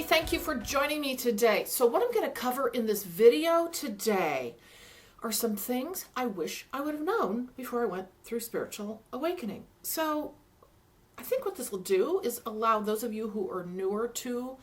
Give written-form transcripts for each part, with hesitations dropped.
thank you for joining me today. So what I'm going to cover in this video today are some things I wish I would have known before I went through spiritual awakening. So I think what this will do is allow those of you who are newer to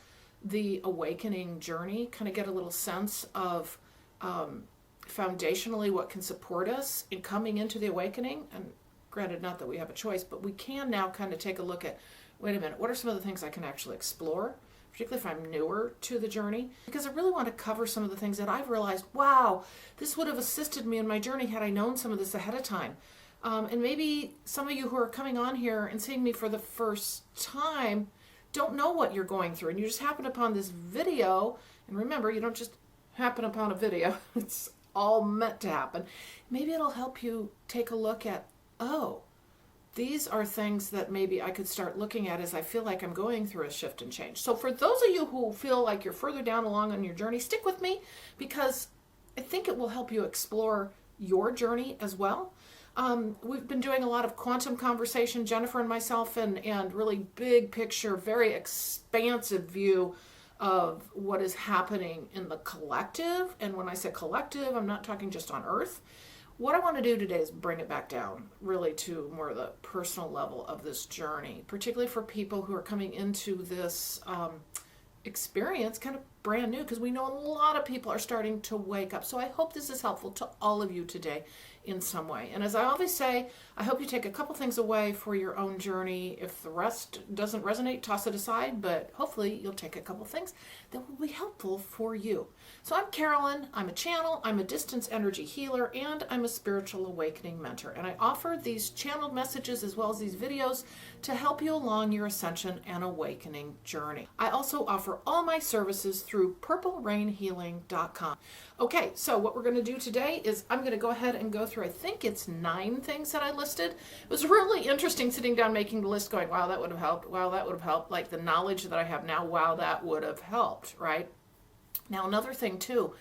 the awakening journey kind of get a little sense of foundationally what can support us in coming into the awakening. And granted, not that we have a choice, but we can now kind of take a look at, wait a minute, what are some of the things I can actually explore, particularly if I'm newer to the journey? Because I really want to cover some of the things that I've realized, wow, this would have assisted me in my journey had I known some of this ahead of time. And maybe some of you who are coming on here and seeing me for the first time don't know what you're going through, and you just happen upon this video. And remember, you don't just happen upon a video. It's all meant to happen. Maybe it'll help you take a look at, oh, these are things that maybe I could start looking at as I feel like I'm going through a shift and change. So for those of you who feel like you're further down along on your journey, stick with me, because I think it will help you explore your journey as well. We've been doing a lot of quantum conversation, Jennifer and myself, and really big picture, very expansive view of what is happening in the collective. And when I say collective, I'm not talking just on Earth. What I want to do today is bring it back down really to more of the personal level of this journey, particularly for people who are coming into this experience kind of brand new, because we know a lot of people are starting to wake up. So I hope this is helpful to all of you today in some way. And as I always say, I hope you take a couple things away for your own journey. If the rest doesn't resonate, toss it aside, but hopefully you'll take a couple things that will be helpful for you. So I'm Carolyn, I'm a channel, I'm a distance energy healer, and I'm a spiritual awakening mentor. And I offer these channeled messages as well as these videos to help you along your ascension and awakening journey. I also offer all my services through purplerainhealing.com. Okay, so what we're going to do today is I'm going to go ahead and go through, I think it's 9 things that I listed. It was really interesting sitting down making the list going, wow, that would have helped. Wow, that would have helped. Like the knowledge that I have now, wow, that would have helped, right? Now, another thing too,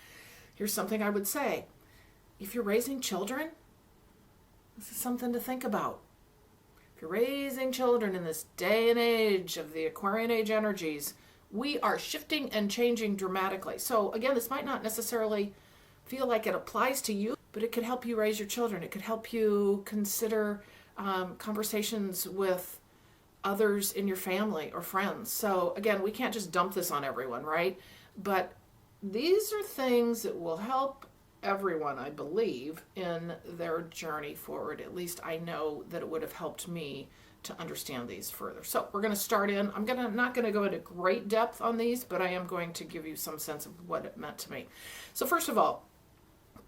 here's something I would say. If you're raising children, this is something to think about. If you're raising children in this day and age of the Aquarian age energies, we are shifting and changing dramatically. So again, this might not necessarily feel like it applies to you, but it could help you raise your children. It could help you consider conversations with others in your family or friends. So again, we can't just dump this on everyone, right? But these are things that will help everyone, I believe, in their journey forward. At least I know that it would have helped me to understand these further. So we're going to start in. I'm not going to go into great depth on these, but I am going to give you some sense of what it meant to me. So first of all,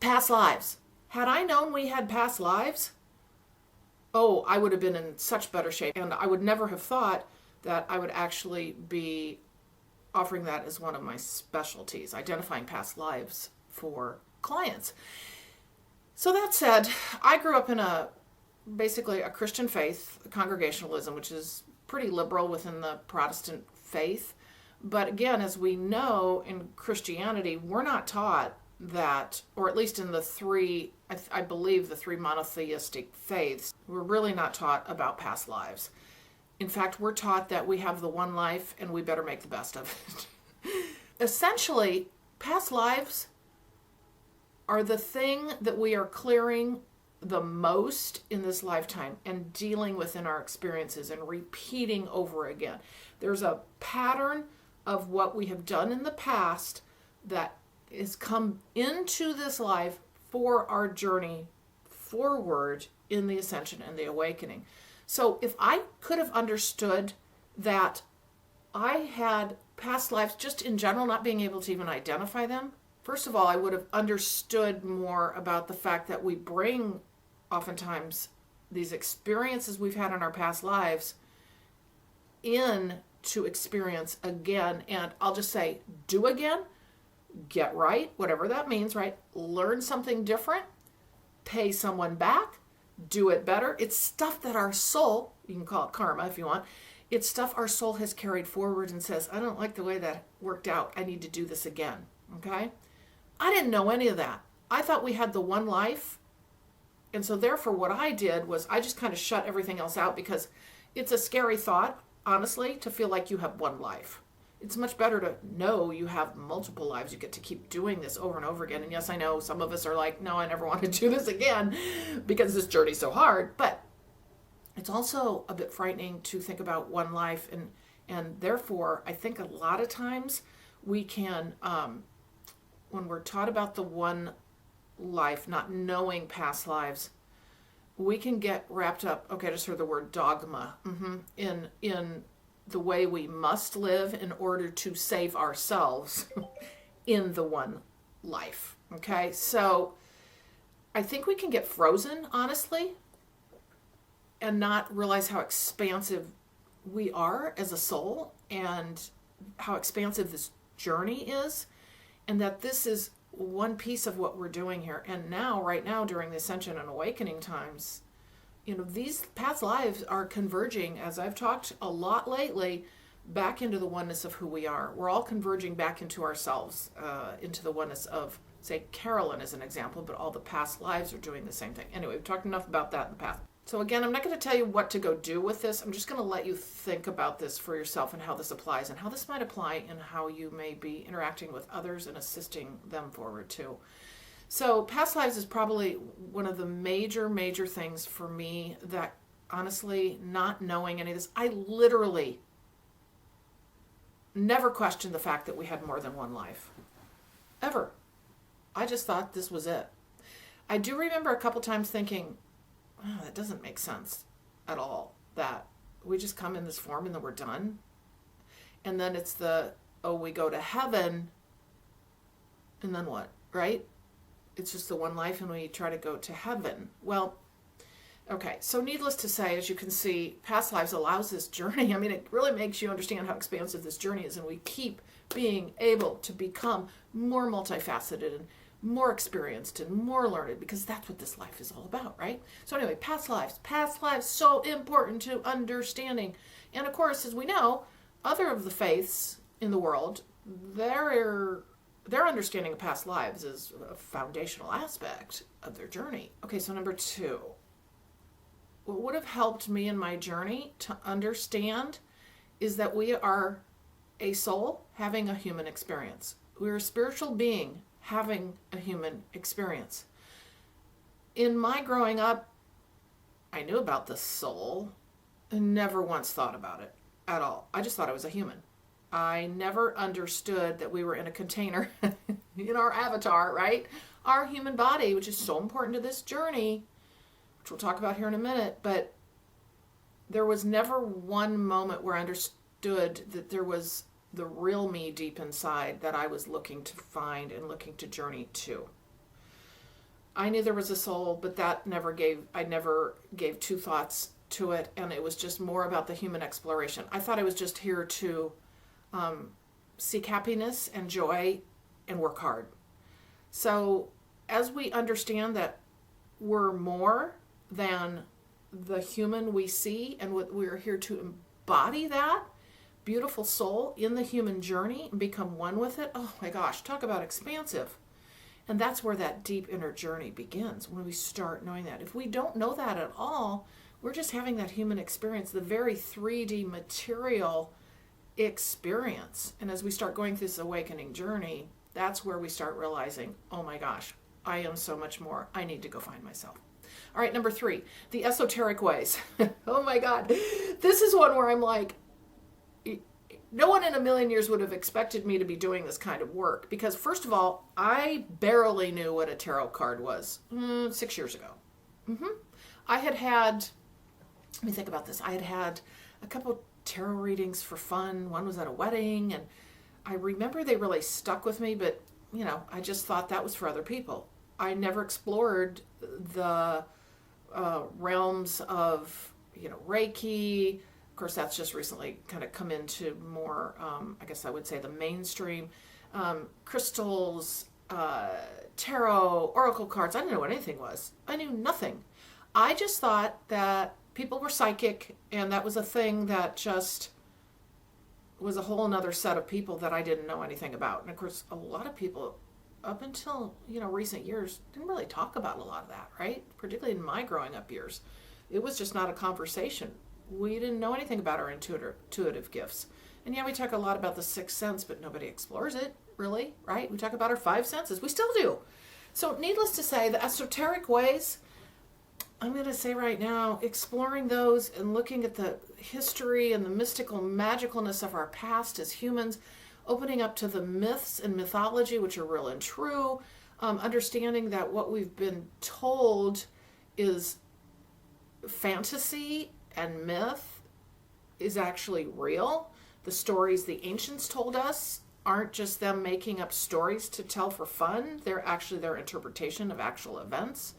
past lives. Had I known we had past lives, oh, I would have been in such better shape. And I would never have thought that I would actually be offering that as one of my specialties, identifying past lives for clients. So that said, I grew up in basically a Christian faith, congregationalism, which is pretty liberal within the Protestant faith. But again, as we know in Christianity, we're not taught that, or at least in the three, I believe the 3 monotheistic faiths, we're really not taught about past lives. In fact, we're taught that we have the one life and we better make the best of it. Essentially, past lives are the thing that we are clearing the most in this lifetime and dealing with in our experiences and repeating over again. There's a pattern of what we have done in the past that has come into this life for our journey forward in the ascension and the awakening. So if I could have understood that I had past lives just in general, not being able to even identify them, first of all, I would have understood more about the fact that we bring oftentimes these experiences we've had in our past lives in to experience again. And I'll just say, do again, get right, whatever that means, right? Learn something different, pay someone back, do it better. It's stuff that our soul, you can call it karma if you want, it's stuff our soul has carried forward and says, I don't like the way that worked out. I need to do this again. Okay? I didn't know any of that. I thought we had the one life. And so therefore what I did was I just kind of shut everything else out, because it's a scary thought, honestly, to feel like you have one life. It's much better to know you have multiple lives. You get to keep doing this over and over again. And yes, I know some of us are like, no, I never want to do this again because this journey's so hard. But it's also a bit frightening to think about one life. And therefore, I think a lot of times we can, when we're taught about the one life, not knowing past lives, we can get wrapped up, okay, I just heard the word dogma, in the way we must live in order to save ourselves in the one life. Okay, so I think we can get frozen, honestly, and not realize how expansive we are as a soul and how expansive this journey is, and that this is one piece of what we're doing here. And now, right now, during the Ascension and Awakening times, these past lives are converging, as I've talked a lot lately, back into the oneness of who we are. We're all converging back into ourselves, into the oneness of, say, Carolyn as an example, but all the past lives are doing the same thing. Anyway, we've talked enough about that in the past. So again, I'm not going to tell you what to go do with this. I'm just going to let you think about this for yourself and how this applies and how this might apply in how you may be interacting with others and assisting them forward too. So past lives is probably one of the major things for me that, honestly, not knowing any of this, I literally never questioned the fact that we had more than one life. Ever. I just thought this was it. I do remember a couple times thinking, oh, that doesn't make sense at all, that we just come in this form and then we're done. And then it's we go to heaven, and then what, right? It's just the one life and we try to go to heaven. Well, okay, so needless to say, as you can see, past lives allows this journey. I mean, it really makes you understand how expansive this journey is, and we keep being able to become more multifaceted and more experienced and more learned, because that's what this life is all about, right? So anyway, past lives, so important to understanding. And of course, as we know, other of the faiths in the world, their understanding of past lives is a foundational aspect of their journey. Okay, so number 2. What would have helped me in my journey to understand is that we are a soul having a human experience. We're a spiritual being having a human experience. In my growing up, I knew about the soul and never once thought about it at all. I just thought I was a human. I never understood that we were in a container in our avatar, right? Our human body, which is so important to this journey, which we'll talk about here in a minute, but there was never one moment where I understood that there was the real me deep inside that I was looking to find and looking to journey to. I knew there was a soul, but I never gave two thoughts to it, and it was just more about the human exploration. I thought I was just here to seek happiness and joy and work hard. So as we understand that we're more than the human we see, and we're here to embody that beautiful soul in the human journey and become one with it, oh my gosh, talk about expansive. And that's where that deep inner journey begins, when we start knowing that. If we don't know that at all, we're just having that human experience, the very 3D material experience. And as we start going through this awakening journey, that's where we start realizing, oh my gosh, I am so much more. I need to go find myself. All right, number 3, the esoteric ways. Oh my God. This is one where I'm like, no one in a million years would have expected me to be doing this kind of work, because first of all, I barely knew what a tarot card was 6 years ago. I had, let me think about this. I had a couple tarot readings for fun. One was at a wedding, and I remember they really stuck with me, but I just thought that was for other people. I never explored the realms of, Reiki. Of course, that's just recently kind of come into more, I guess I would say, the mainstream. Crystals, tarot, oracle cards. I didn't know what anything was. I knew nothing. I just thought that people were psychic, and that was a thing that just was a whole nother set of people that I didn't know anything about. And of course, a lot of people up until, recent years didn't really talk about a lot of that, right? Particularly in my growing up years. It was just not a conversation. We didn't know anything about our intuitive gifts. And yeah, we talk a lot about the sixth sense, but nobody explores it, really, right? We talk about our five senses. We still do. So needless to say, the esoteric ways, I'm going to say right now, exploring those and looking at the history and the mystical magicalness of our past as humans, opening up to the myths and mythology, which are real and true, understanding that what we've been told is fantasy and myth is actually real. The stories the ancients told us aren't just them making up stories to tell for fun. They're actually their interpretation of actual events.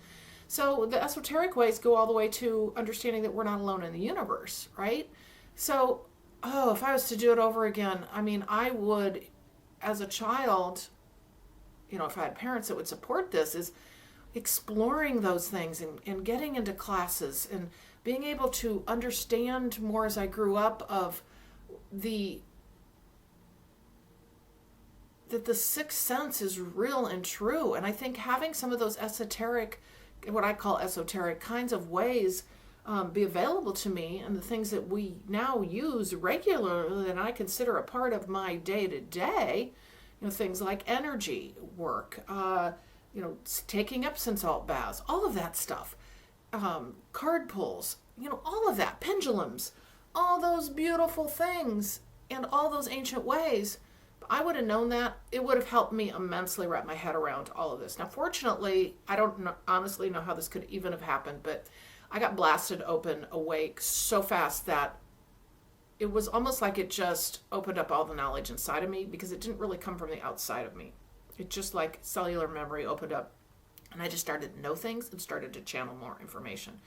So the esoteric ways go all the way to understanding that we're not alone in the universe, right? So, if I was to do it over again, I mean, I would, as a child, if I had parents that would support this, is exploring those things and getting into classes and being able to understand more as I grew up of that the sixth sense is real and true. And I think having some of those esoteric, what I call esoteric kinds of ways be available to me, and the things that we now use regularly and I consider a part of my day-to-day, things like energy work, taking Epsom salt baths, all of that stuff, card pulls, all of that, pendulums, all those beautiful things and all those ancient ways. I would have known that. It would have helped me immensely wrap my head around all of this. Now, fortunately, I don't honestly know how this could even have happened, but I got blasted open awake so fast that it was almost like it just opened up all the knowledge inside of me, because it didn't really come from the outside of me. It just like cellular memory opened up, and I just started to know things and started to channel more information.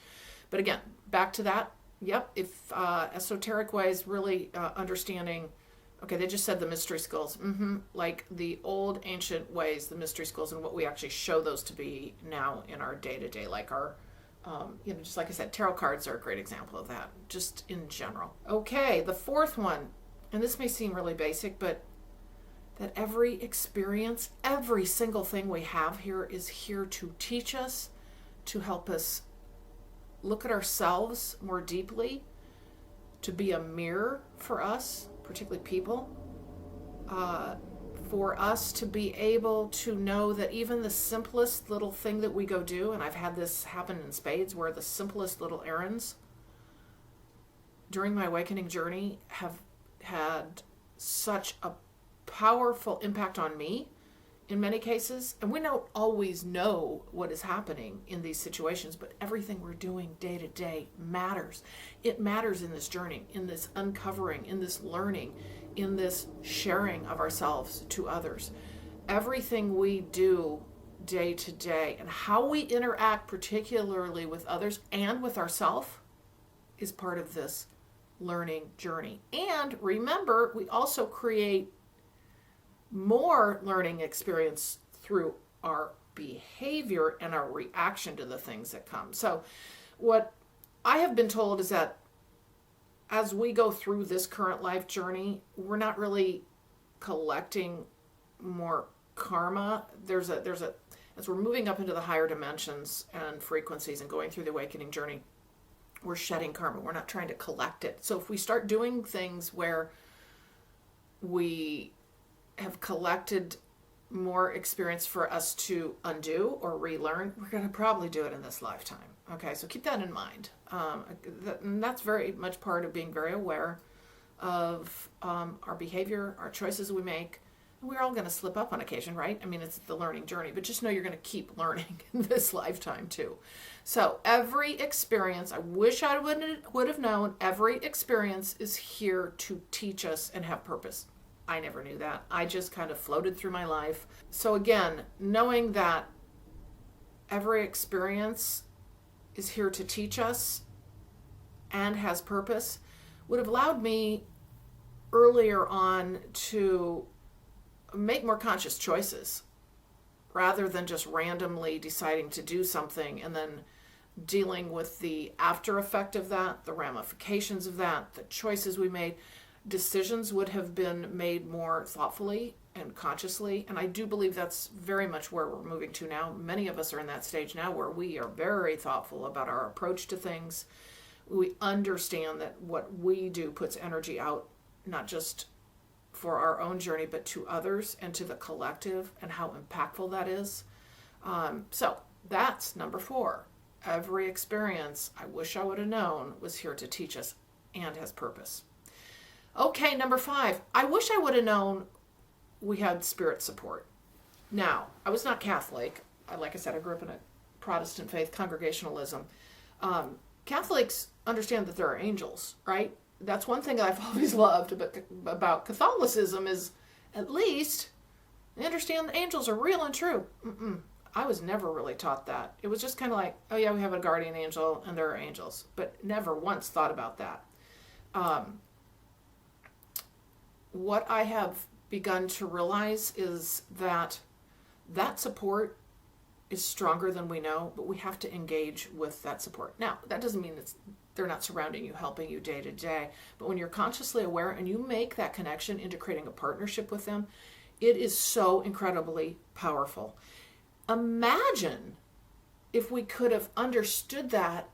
But again, back to that. Yep, if esoteric ways, really understanding. Okay, they just said the mystery schools. Like the old ancient ways, the mystery schools, and what we actually show those to be now in our day-to-day, like our, just like I said, tarot cards are a great example of that, just in general. Okay, the fourth one, and this may seem really basic, but that every experience, every single thing we have here is here to teach us, to help us look at ourselves more deeply, to be a mirror for us, particularly people, for us to be able to know that even the simplest little thing that we go do, and I've had this happen in spades, where the simplest little errands during my awakening journey have had such a powerful impact on me in many cases. And we don't always know what is happening in these situations, but everything we're doing day to day matters. It matters in this journey, in this uncovering, in this learning, in this sharing of ourselves to others. Everything we do day to day and how we interact, particularly with others and with ourselves, is part of this learning journey. And remember, we also create more learning experience through our behavior and our reaction to the things that come. So what I have been told is that as we go through this current life journey, we're not really collecting more karma. As we're moving up into the higher dimensions and frequencies and going through the awakening journey, we're shedding karma. We're not trying to collect it. So if we start doing things where we have collected more experience for us to undo or relearn, we're going to probably do it in this lifetime. Okay, so keep that in mind. And that's very much part of being very aware of our behavior, our choices we make. We're all going to slip up on occasion, right? I mean, it's the learning journey, but just know you're going to keep learning in this lifetime too. So every experience, I wish I would have known, every experience is here to teach us and have purpose. I never knew that. I just kind of floated through my life. So again, knowing that every experience is here to teach us and has purpose would have allowed me earlier on to make more conscious choices rather than just randomly deciding to do something and then dealing with the after effect of that, the ramifications of that, the choices we made. Decisions would have been made more thoughtfully and consciously, and I do believe that's very much where we're moving to now. Many of us are in that stage now where we are very thoughtful about our approach to things. We understand that what we do puts energy out not just for our own journey, but to others and to the collective, and how impactful that is. So that's number 4. Every experience I wish I would have known was here to teach us and has purpose. Okay, number 5. I wish I would have known we had spirit support. Now, I was not Catholic. Like I said, I grew up in a Protestant faith, congregationalism. Catholics understand that there are angels, right? That's one thing I've always loved about Catholicism is at least they understand the angels are real and true. I was never really taught that. It was just kind of like, oh yeah, we have a guardian angel and there are angels, but never once thought about that. What I have begun to realize is that support is stronger than we know, but we have to engage with that support. Now, that doesn't mean they're not surrounding you, helping you day to day, but when you're consciously aware and you make that connection into creating a partnership with them, it is so incredibly powerful. Imagine if we could have understood that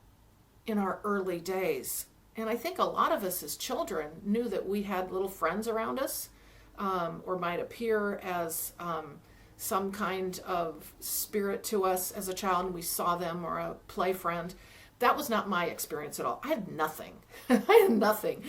in our early days. And I think a lot of us as children knew that we had little friends around us, or might appear as some kind of spirit to us as a child, and we saw them, or a play friend. That was not my experience at all. I had nothing. I had nothing.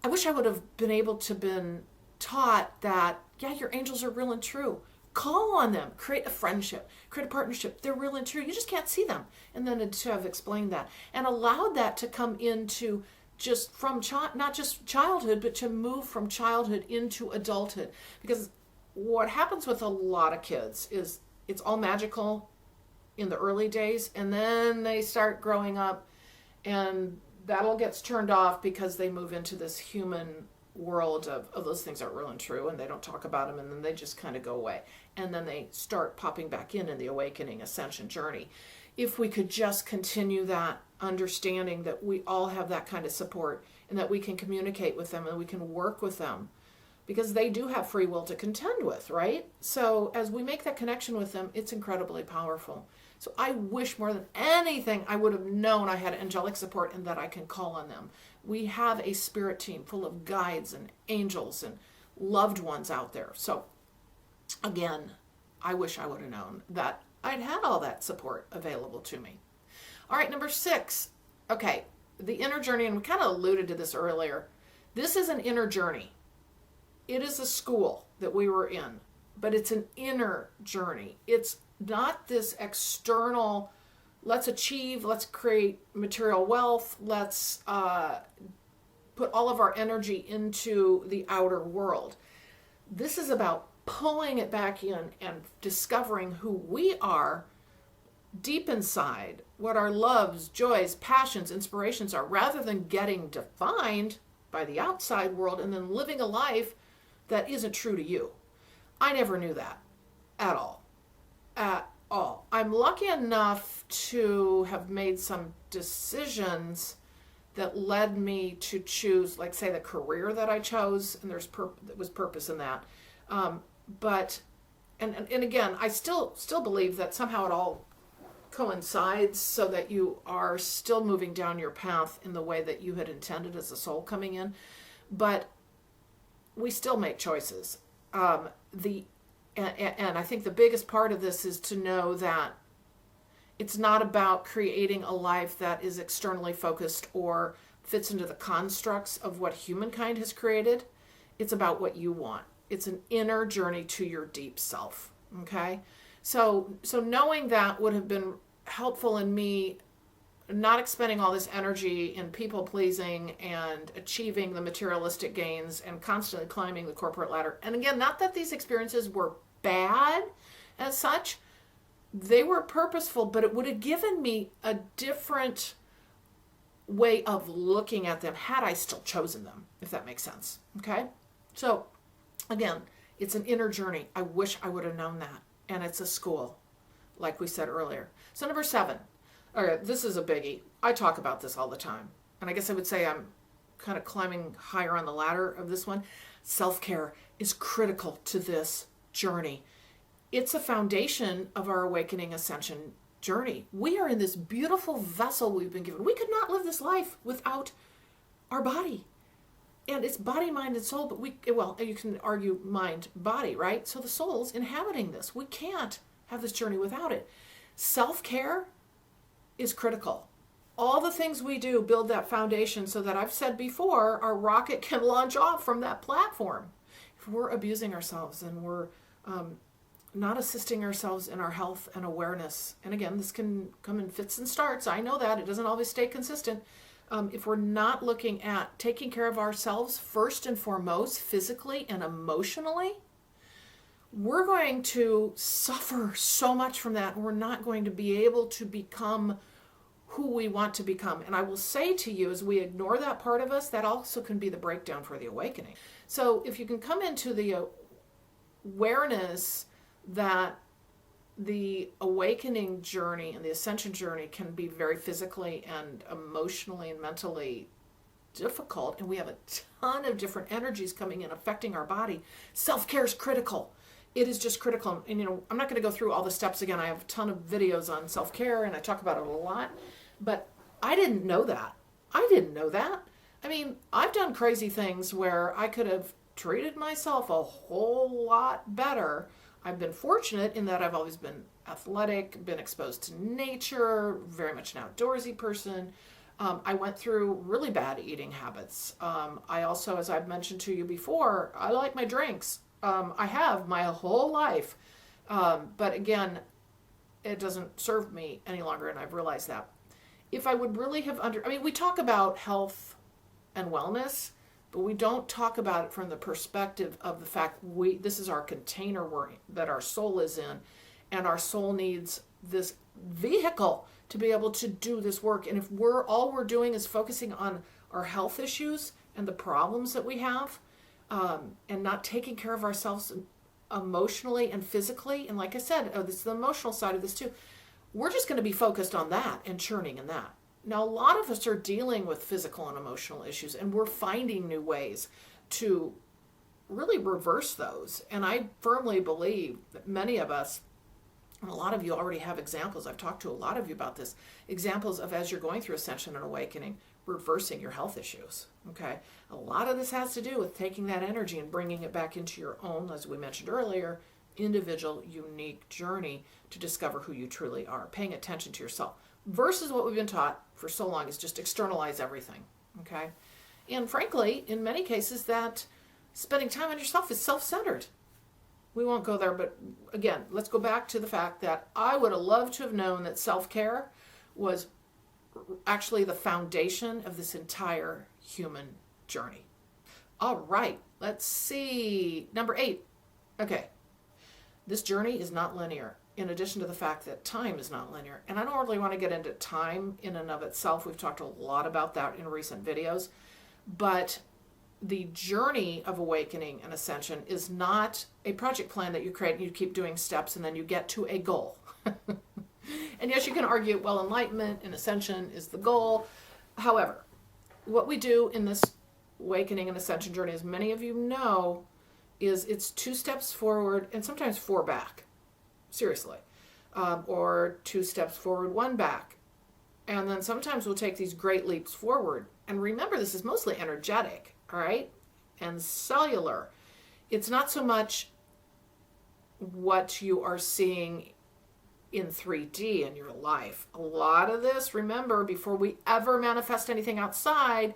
I wish I would have been able to been taught that, yeah, your angels are real and true. Call on them, create a friendship, create a partnership. They're real and true. You just can't see them. And then to have explained that and allowed that to come into just from not just childhood, but to move from childhood into adulthood. Because what happens with a lot of kids is it's all magical in the early days, and then they start growing up and that all gets turned off because they move into this human world of those things aren't real and true, and they don't talk about them, and then they just kind of go away. And then they start popping back in the awakening ascension journey. If we could just continue that understanding that we all have that kind of support and that we can communicate with them and we can work with them, because they do have free will to contend with, right? So as we make that connection with them, it's incredibly powerful. So I wish more than anything I would have known I had angelic support and that I can call on them. We have a spirit team full of guides and angels and loved ones out there. So again, I wish I would have known that I'd had all that support available to me. All right, number 6. Okay, the inner journey, and we kind of alluded to this earlier. This is an inner journey. It is a school that we were in, but it's an inner journey. It's not this external, let's achieve, let's create material wealth, let's put all of our energy into the outer world. This is about pulling it back in and discovering who we are deep inside, what our loves, joys, passions, inspirations are, rather than getting defined by the outside world and then living a life that isn't true to you. I never knew that at all. At all. I'm lucky enough to have made some decisions that led me to choose, like, say, the career that I chose, and there was purpose in that. But again, I still believe that somehow it all coincides so that you are still moving down your path in the way that you had intended as a soul coming in. But we still make choices. And I think the biggest part of this is to know that it's not about creating a life that is externally focused or fits into the constructs of what humankind has created. It's about what you want. It's an inner journey to your deep self. Okay? So knowing that would have been helpful in me not expending all this energy in people pleasing and achieving the materialistic gains and constantly climbing the corporate ladder. And again, not that these experiences were bad as such. They were purposeful, but it would have given me a different way of looking at them had I still chosen them, if that makes sense. Okay? So again, it's an inner journey. I wish I would have known that. And it's a school, like we said earlier. So number 7. All right, this is a biggie. I talk about this all the time. And I guess I would say I'm kind of climbing higher on the ladder of this one. Self-care is critical to this journey. It's a foundation of our awakening ascension journey. We are in this beautiful vessel we've been given. We could not live this life without our body. And it's body, mind, and soul, but you can argue mind, body, right? So the soul's inhabiting this. We can't have this journey without it. Self-care is critical. All the things we do build that foundation so that I've said before, our rocket can launch off from that platform. If we're abusing ourselves and we're not assisting ourselves in our health and awareness, and again, this can come in fits and starts. I know that. It doesn't always stay consistent. If we're not looking at taking care of ourselves first and foremost, physically and emotionally, we're going to suffer so much from that. We're not going to be able to become who we want to become. And I will say to you, as we ignore that part of us, that also can be the breakdown for the awakening. So if you can come into the awareness that the awakening journey and the ascension journey can be very physically and emotionally and mentally difficult, and we have a ton of different energies coming in affecting our body, self-care is critical. It is just critical. And I'm not going to go through all the steps again. I have a ton of videos on self-care and I talk about it a lot, but I didn't know that. I mean, I've done crazy things where I could have treated myself a whole lot better. I've been fortunate in that I've always been athletic, been exposed to nature, very much an outdoorsy person. I went through really bad eating habits. I also, as I've mentioned to you before, I like my drinks. I have my whole life. But again, it doesn't serve me any longer, and I've realized that. If I would really have we talk about health and wellness, but we don't talk about it from the perspective of the fact this is our container that our soul is in, and our soul needs this vehicle to be able to do this work. And if all we're doing is focusing on our health issues and the problems that we have, and not taking care of ourselves emotionally and physically, and like I said, this is the emotional side of this too, we're just going to be focused on that and churning in that. Now, a lot of us are dealing with physical and emotional issues, and we're finding new ways to really reverse those. And I firmly believe that many of us, and a lot of you already have examples, I've talked to a lot of you about this, examples of as you're going through ascension and awakening, reversing your health issues, okay? A lot of this has to do with taking that energy and bringing it back into your own, as we mentioned earlier, individual, unique journey to discover who you truly are, paying attention to yourself. Versus what we've been taught for so long is just externalize everything, okay? And frankly, in many cases, that spending time on yourself is self-centered. We won't go there, but again, let's go back to the fact that I would have loved to have known that self-care was actually the foundation of this entire human journey. All right, let's see. Number 8. Okay, this journey is not linear. In addition to the fact that time is not linear. And I don't really want to get into time in and of itself. We've talked a lot about that in recent videos. But the journey of awakening and ascension is not a project plan that you create and you keep doing steps and then you get to a goal. And yes, you can argue, well, enlightenment and ascension is the goal. However, what we do in this awakening and ascension journey, as many of you know, is it's 2 steps forward and sometimes 4 back. Seriously. Or 2 steps forward, 1 back. And then sometimes we'll take these great leaps forward. And remember, this is mostly energetic, all right? And cellular. It's not so much what you are seeing in 3D in your life. A lot of this, remember, before we ever manifest anything outside,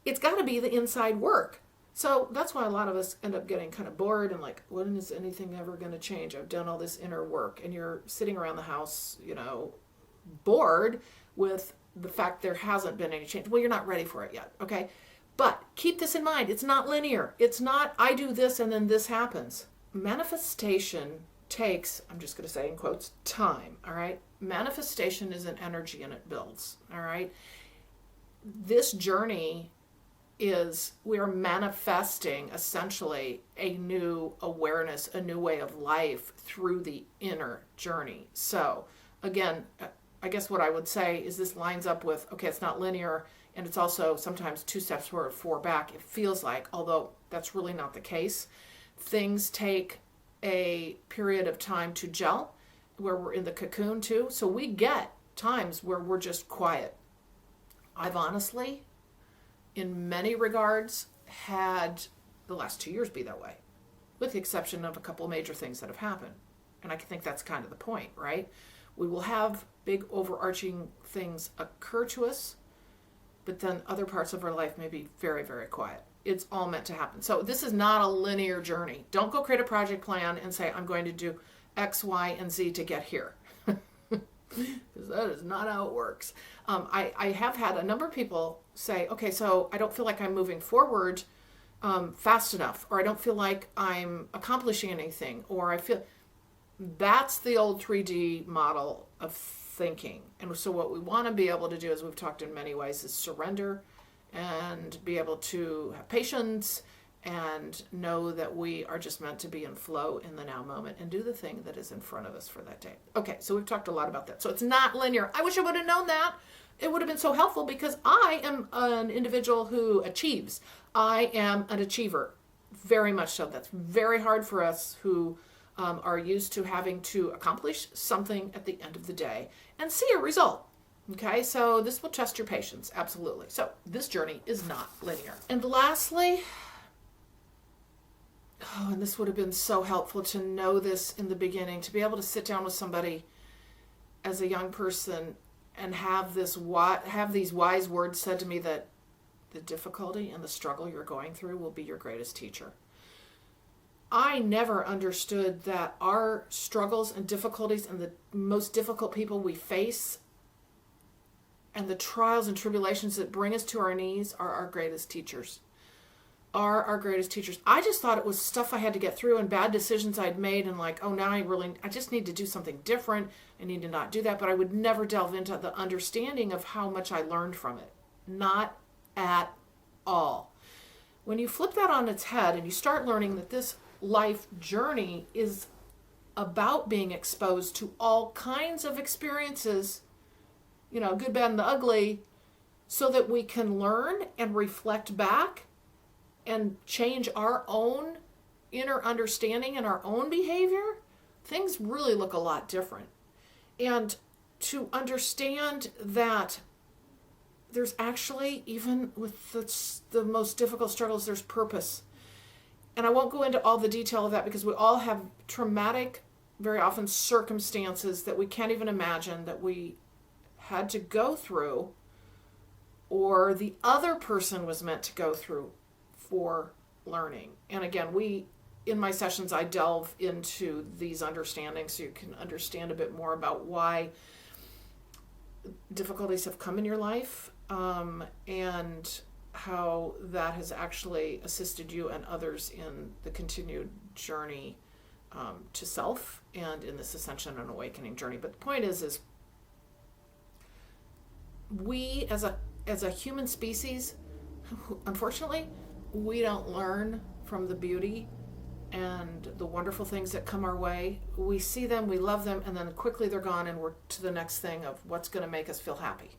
it's got to be the inside work. So that's why a lot of us end up getting kind of bored and like, when is anything ever going to change? I've done all this inner work. And you're sitting around the house, bored with the fact there hasn't been any change. Well, you're not ready for it yet, okay? But keep this in mind. It's not linear. It's not, I do this and then this happens. Manifestation takes, I'm just going to say in quotes, time, all right? Manifestation is an energy and it builds, all right? This journey is we are manifesting essentially a new awareness, a new way of life through the inner journey. So again, I guess what I would say is this lines up with, okay, it's not linear and it's also sometimes 2 steps forward, 4 back. It feels like, although that's really not the case. Things take a period of time to gel where we're in the cocoon too. So we get times where we're just quiet. I've honestly, in many regards, had the last 2 years be that way, with the exception of a couple of major things that have happened. And I think that's kind of the point, right? We will have big overarching things occur to us, but then other parts of our life may be very, very quiet. It's all meant to happen. So this is not a linear journey. Don't go create a project plan and say, I'm going to do X, Y, and Z to get here. Because that is not how it works. I have had a number of people say, okay, so I don't feel like I'm moving forward fast enough, or I don't feel like I'm accomplishing anything, or I feel... That's the old 3D model of thinking. And so what we want to be able to do, as we've talked in many ways, is surrender and be able to have patience and know that we are just meant to be in flow in the now moment and do the thing that is in front of us for that day. Okay, so we've talked a lot about that. So it's not linear. I wish I would have known that. It would have been so helpful, because I am an individual who achieves. I am an achiever, very much so. That's very hard for us who are used to having to accomplish something at the end of the day and see a result. Okay, so this will test your patience, absolutely. So this journey is not linear. And lastly, and this would have been so helpful to know this in the beginning, to be able to sit down with somebody as a young person and have these wise words said to me, that the difficulty and the struggle you're going through will be your greatest teacher. I never understood that our struggles and difficulties and the most difficult people we face and the trials and tribulations that bring us to our knees are our greatest teachers. Are our greatest teachers. I just thought it was stuff I had to get through and bad decisions I'd made, and like, oh, now I just need to do something different. I need to not do that. But I would never delve into the understanding of how much I learned from it. Not at all. When you flip that on its head and you start learning that this life journey is about being exposed to all kinds of experiences, good, bad, and the ugly, so that we can learn and reflect back and change our own inner understanding and our own behavior, things really look a lot different. And to understand that there's actually, even with the most difficult struggles, there's purpose. And I won't go into all the detail of that, because we all have traumatic, very often, circumstances that we can't even imagine that we had to go through, or the other person was meant to go through for learning. And again, in my sessions, I delve into these understandings so you can understand a bit more about why difficulties have come in your life, and how that has actually assisted you and others in the continued journey to self and in this ascension and awakening journey. But the point is we as a human species, unfortunately, we don't learn from the beauty and the wonderful things that come our way. We see them, we love them, and then quickly they're gone, and we're to the next thing of what's going to make us feel happy.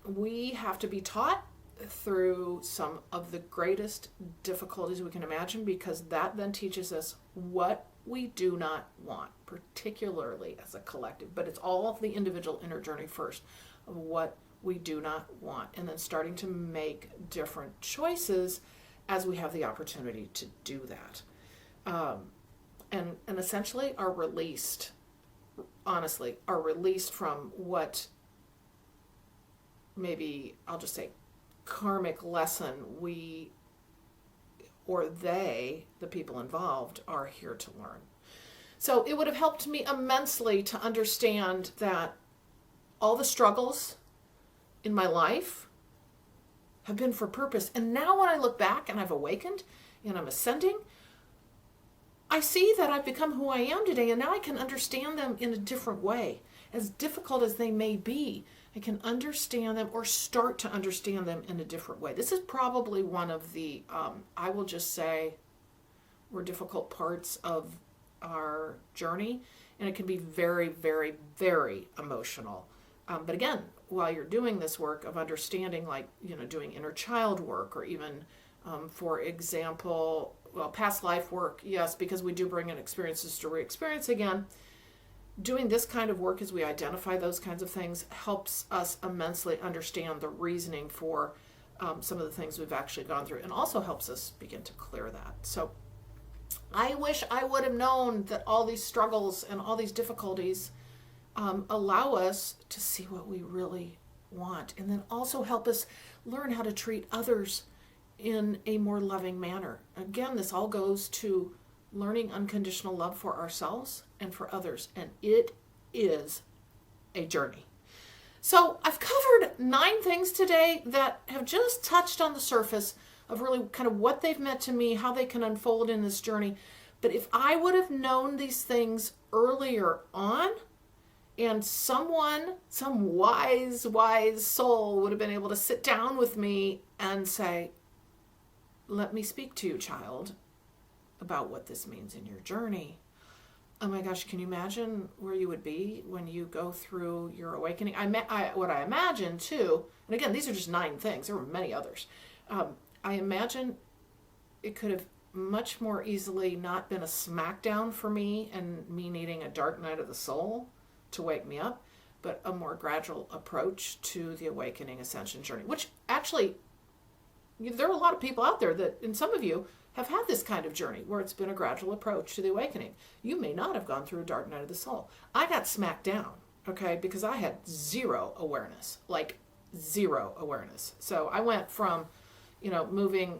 We have to be taught through some of the greatest difficulties we can imagine, because that then teaches us what we do not want, particularly as a collective. But it's all of the individual inner journey first, of what we do not want, and then starting to make different choices as we have the opportunity to do that. And essentially are released from what maybe, I'll just say, karmic lesson we, or they, the people involved, are here to learn. So it would have helped me immensely to understand that all the struggles in my life have been for purpose. And now when I look back and I've awakened and I'm ascending, I see that I've become who I am today, and now I can understand them in a different way. As difficult as they may be, I can understand them, or start to understand them, in a different way. This is probably one of the, I will just say, more difficult parts of our journey, and it can be very, very, very emotional. But again, while you're doing this work of understanding, like, doing inner child work, or even, for example, past life work, yes, because we do bring in experiences to re-experience again. Doing this kind of work as we identify those kinds of things helps us immensely understand the reasoning for some of the things we've actually gone through, and also helps us begin to clear that. So I wish I would have known that all these struggles and all these difficulties allow us to see what we really want, and then also help us learn how to treat others in a more loving manner. Again, this all goes to learning unconditional love for ourselves and for others, and it is a journey. So I've covered 9 things today that have just touched on the surface of really kind of what they've meant to me, how they can unfold in this journey. But if I would have known these things earlier on, and some wise soul would have been able to sit down with me and say, let me speak to you, child, about what this means in your journey. Oh my gosh, can you imagine where you would be when you go through your awakening? What I imagine too, and again, these are just 9 things, there were many others. I imagine it could have much more easily not been a smackdown for me and me needing a dark night of the soul to wake me up, but a more gradual approach to the awakening ascension journey, which actually, there are a lot of people out there that, and some of you have had this kind of journey where it's been a gradual approach to the awakening. You may not have gone through a dark night of the soul. I got smacked down, okay, because I had zero awareness, like zero awareness. So I went from, moving,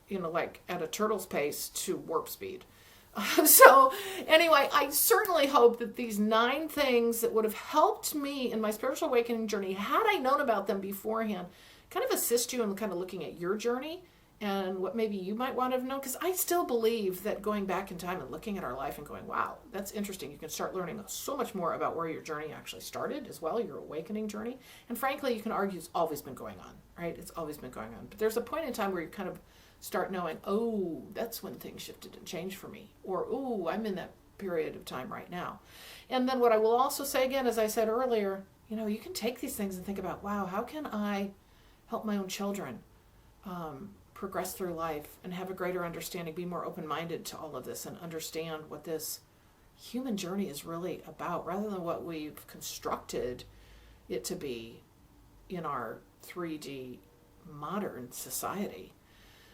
like at a turtle's pace to warp speed. So anyway, I certainly hope that these 9 things that would have helped me in my spiritual awakening journey, had I known about them beforehand, kind of assist you in kind of looking at your journey and what maybe you might want to know. Because I still believe that going back in time and looking at our life and going, wow, that's interesting. You can start learning so much more about where your journey actually started as well, your awakening journey. And frankly, you can argue it's always been going on, right? It's always been going on. But there's a point in time where you kind of start knowing, oh, that's when things shifted and changed for me. Or, oh, I'm in that period of time right now. And then what I will also say again, as I said earlier, you can take these things and think about, wow, how can I help my own children progress through life and have a greater understanding, be more open-minded to all of this and understand what this human journey is really about, rather than what we've constructed it to be in our 3D modern society.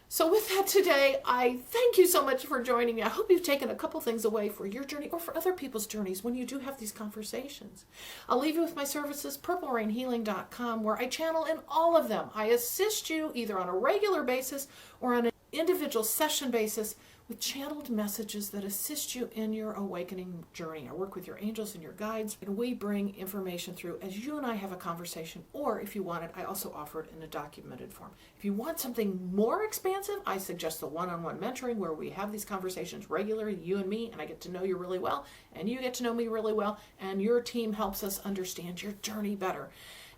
So with that today, I thank you so much for joining me. I hope you've taken a couple things away for your journey or for other people's journeys when you do have these conversations. I'll leave you with my services, purplerainhealing.com, where I channel in all of them. I assist you either on a regular basis or on an individual session basis with channeled messages that assist you in your awakening journey. I work with your angels and your guides, and we bring information through as you and I have a conversation, or if you want it, I also offer it in a documented form. If you want something more expansive, I suggest the one-on-one mentoring, where we have these conversations regularly, you and me, and I get to know you really well, and you get to know me really well, and your team helps us understand your journey better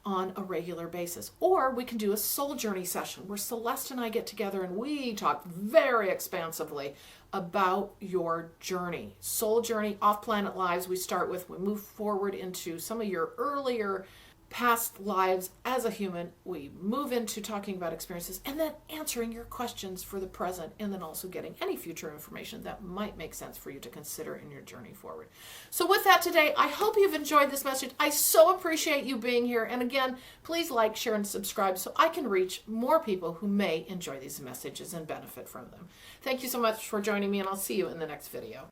on a regular basis. Or we can do a soul journey session where Celeste and I get together and we talk very expansively about your journey. Soul journey, off-planet lives we start with. We move forward into some of your earlier past lives as a human. We move into talking about experiences and then answering your questions for the present, and then also getting any future information that might make sense for you to consider in your journey forward. So with that today, I hope you've enjoyed this message. I so appreciate you being here. And again, please like, share, and subscribe so I can reach more people who may enjoy these messages and benefit from them. Thank you so much for joining me, and I'll see you in the next video.